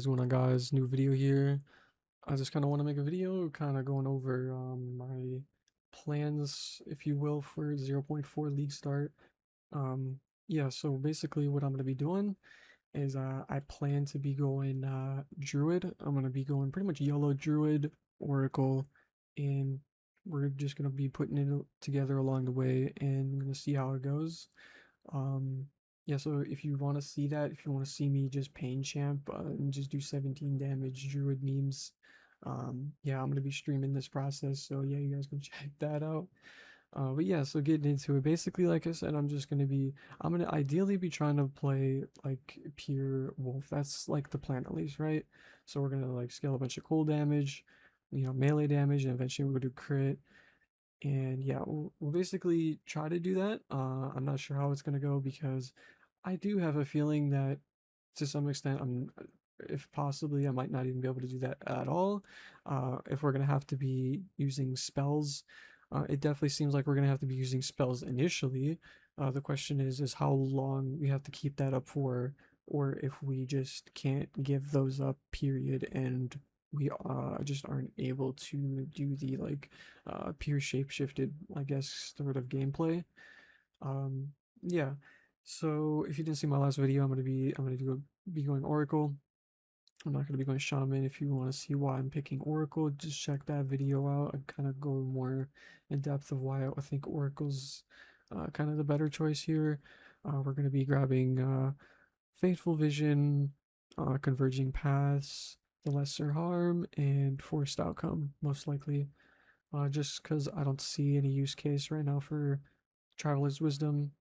is going on, guys? New video here. I just kind of want to make a video kind of going over my plans, if you will, for 0.4 league start. um yeah, so basically what I'm going to be doing is I plan to be going Druid. I'm going to be going pretty much yellow Druid, Oracle, and we're just going to be putting it together along the way, and we're going to see how it goes. um, yeah, so if you want to see that, if you want to see me just pain champ and just do 17 damage Druid memes, yeah, I'm gonna be streaming this process, so yeah, you guys can check that out. But yeah, so getting into it, basically, like I said, I'm gonna ideally be trying to play like pure wolf. That's like the plan at least, right? So we're gonna like scale a bunch of cold damage, melee damage, and eventually we'll do crit. And yeah, we'll basically try to do that. I'm not sure how it's gonna go because I do have a feeling that to some extent if possibly I might not even be able to do that at all. If we're gonna have to be using spells, it definitely seems like we're gonna have to be using spells initially. The question is how long we have to keep that up for, or if we just can't give those up, period, and we just aren't able to do the like pure shapeshifted, I guess, sort of gameplay. Um, yeah. So if you didn't see my last video, be going Oracle. I'm not gonna be going Shaman. If you want to see why I'm picking Oracle, just check that video out. I kind of go more in depth of why I think Oracle's kind of the better choice here. We're gonna be grabbing Fateful Vision, Converging Paths, the Lesser Harm, and Forced Outcome, most likely. Just because I don't see any use case right now for Traveler's Wisdom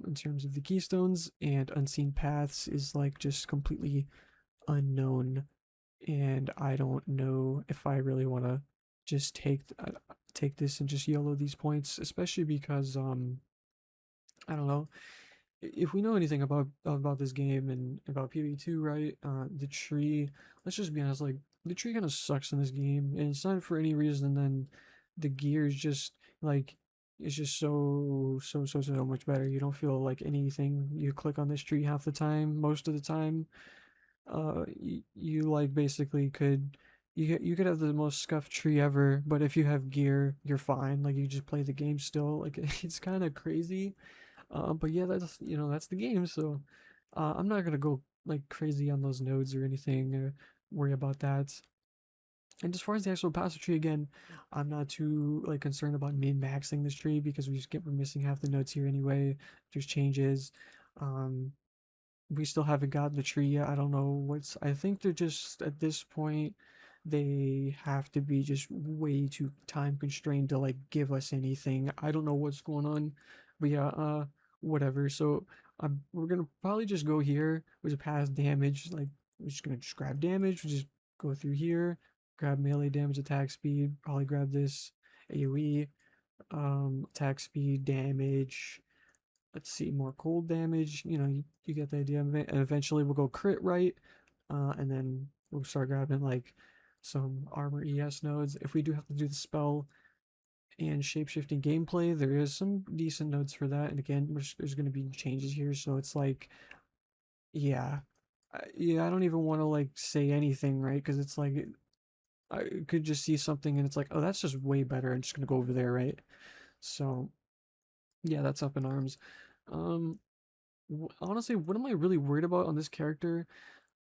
in terms of the keystones, and Unseen Paths is like just completely unknown, and I don't know if I really want to just take this and just YOLO these points, especially because I don't know if we know anything about this game and about PB2, right? The tree, let's just be honest, like the tree kind of sucks in this game, and it's not for any reason than the gear is just like it's just so much better. You don't feel like anything. You click on this tree half the time, most of the time. You like basically could you could have the most scuffed tree ever, but if you have gear, you're fine. Like you just play the game still. Like it's kind of crazy. But yeah, that's the game. So I'm not gonna go like crazy on those nodes or anything, or worry about that. And as far as the actual passive tree, again, I'm not too like concerned about min maxing this tree because we're missing half the nodes here anyway. There's changes. Um, we still haven't gotten the tree yet. I don't know I think they're just at this point they have to be just way too time constrained to like give us anything. I don't know what's going on, but yeah, whatever. So we're gonna probably just go here with a pass damage. Like we're just gonna just grab damage. We just go through here, grab melee damage, attack speed. Probably grab this AOE, attack speed, damage. Let's see, more cold damage. You get the idea. And eventually we'll go crit right, and then we'll start grabbing like some armor ES nodes. If we do have to do the spell and shapeshifting gameplay, there is some decent nodes for that. And again, there's going to be changes here, so it's like, yeah, yeah. I don't even want to like say anything, right? Because it's like I could just see something and it's like, oh, that's just way better. I'm just gonna go over there, right? So yeah, that's up in arms. Um, Honestly, what am I really worried about on this character?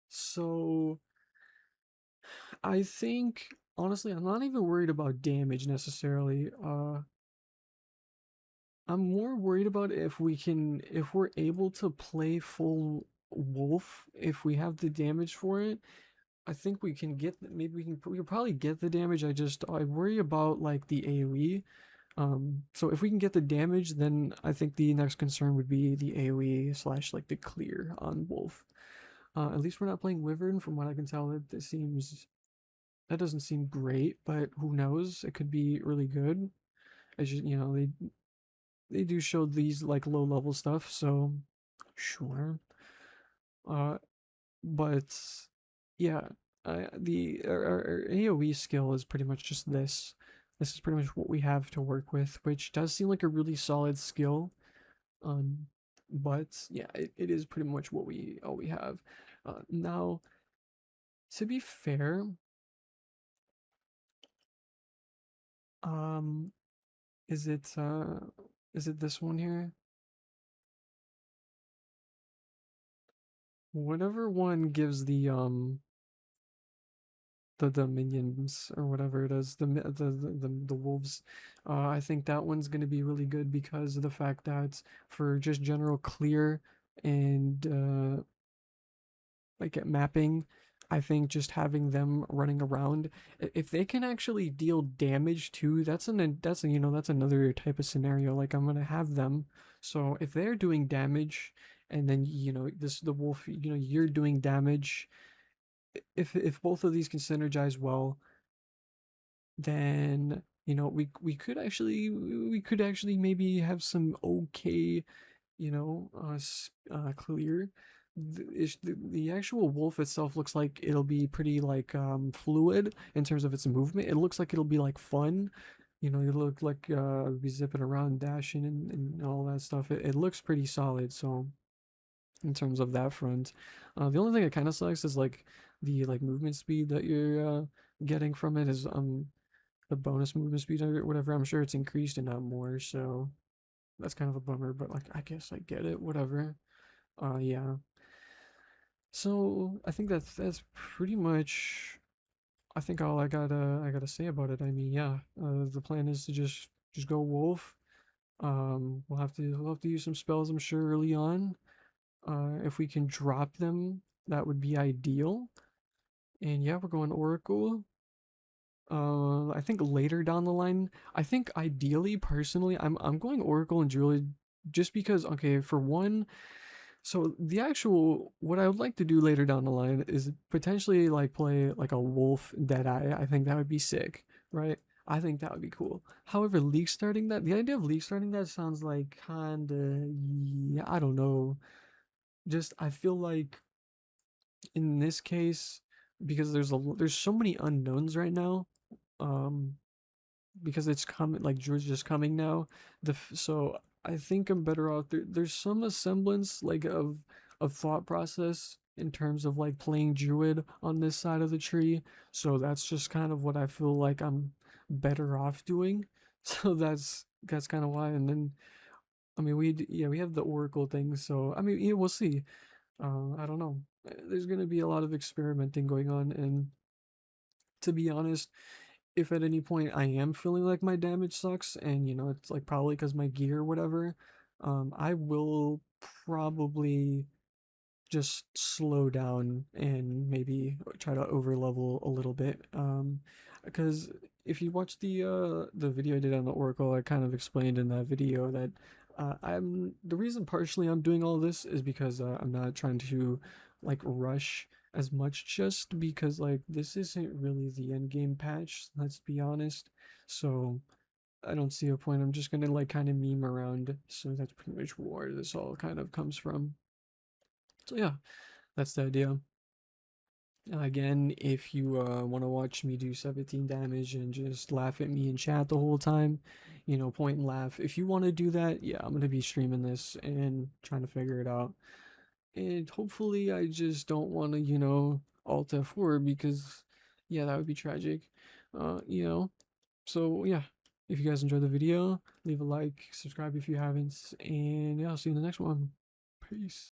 So I think honestly, I'm not even worried about damage necessarily. I'm more worried about if we're able to play full wolf, if we have the damage for it. I think we can get maybe we can probably get the damage. I worry about like the AoE. So if we can get the damage, then I think the next concern would be the AoE slash like the clear on wolf. At least we're not playing Wyvern, from what I can tell. That doesn't seem great, but who knows? It could be really good. As they do show these like low level stuff, so sure. Uh, but yeah, our AOE skill is pretty much just this. This is pretty much what we have to work with, which does seem like a really solid skill. Um, but yeah, it is pretty much what we all we have. Now To be fair, um, is it uh, is it this one here? Whatever one gives the minions or whatever it is, the wolves. I think that one's gonna be really good because of the fact that for just general clear and like at mapping, I think just having them running around, if they can actually deal damage too, that's another type of scenario. Like I'm gonna have them, so if they're doing damage, and then the wolf, you're doing damage. If both of these can synergize well, then we could actually maybe have some okay, clear. The actual wolf itself looks like it'll be pretty like fluid in terms of its movement. It looks like it'll be like fun. It look like be zipping around, dashing, and all that stuff. It looks pretty solid. So in terms of that front, the only thing that kind of sucks is like the like movement speed that you're getting from it is the bonus movement speed or whatever. I'm sure it's increased and not more, so that's kind of a bummer. But like, I guess I get it. Whatever. Yeah. So I think that's pretty much. I think all I gotta say about it. I mean, yeah. The plan is to just go wolf. We'll have to use some spells, I'm sure, early on. If we can drop them, that would be ideal. And yeah, we're going Oracle. I think later down the line, I think ideally, personally, I'm going Oracle and Druid just because. Okay, for one, so the actual what I would like to do later down the line is potentially like play like a Wolf Deadeye. I think that would be sick, right? I think that would be cool. However, the idea of league starting that sounds like kinda, yeah, I don't know. Just I feel like in this case, because there's so many unknowns right now. Um, because it's coming, like Druid's just coming now. So I think I'm better off. There's some semblance like of thought process in terms of like playing Druid on this side of the tree. So that's just kind of what I feel like I'm better off doing. So that's kind of why. And then I mean we have the Oracle thing. So I mean, yeah, we'll see. I don't know. There's gonna be a lot of experimenting going on, and to be honest, if at any point I am feeling like my damage sucks and it's like probably because my gear or whatever, I will probably just slow down and maybe try to over level a little bit. Because if you watch the video I did on the Oracle, I kind of explained in that video that I'm the reason partially I'm doing all this is because I'm not trying to like rush as much, just because like this isn't really the end game patch, let's be honest. So I don't see a point. I'm just gonna like kind of meme around. So that's pretty much where this all kind of comes from. So yeah, that's the idea. Again, if you want to watch me do 17 damage and just laugh at me in chat the whole time, point and laugh. If you want to do that, yeah, I'm going to be streaming this and trying to figure it out. And hopefully I just don't want to, alt F4 because, yeah, that would be tragic. Uh, you know, so yeah, if you guys enjoyed the video, leave a like, subscribe if you haven't, and yeah, I'll see you in the next one. Peace.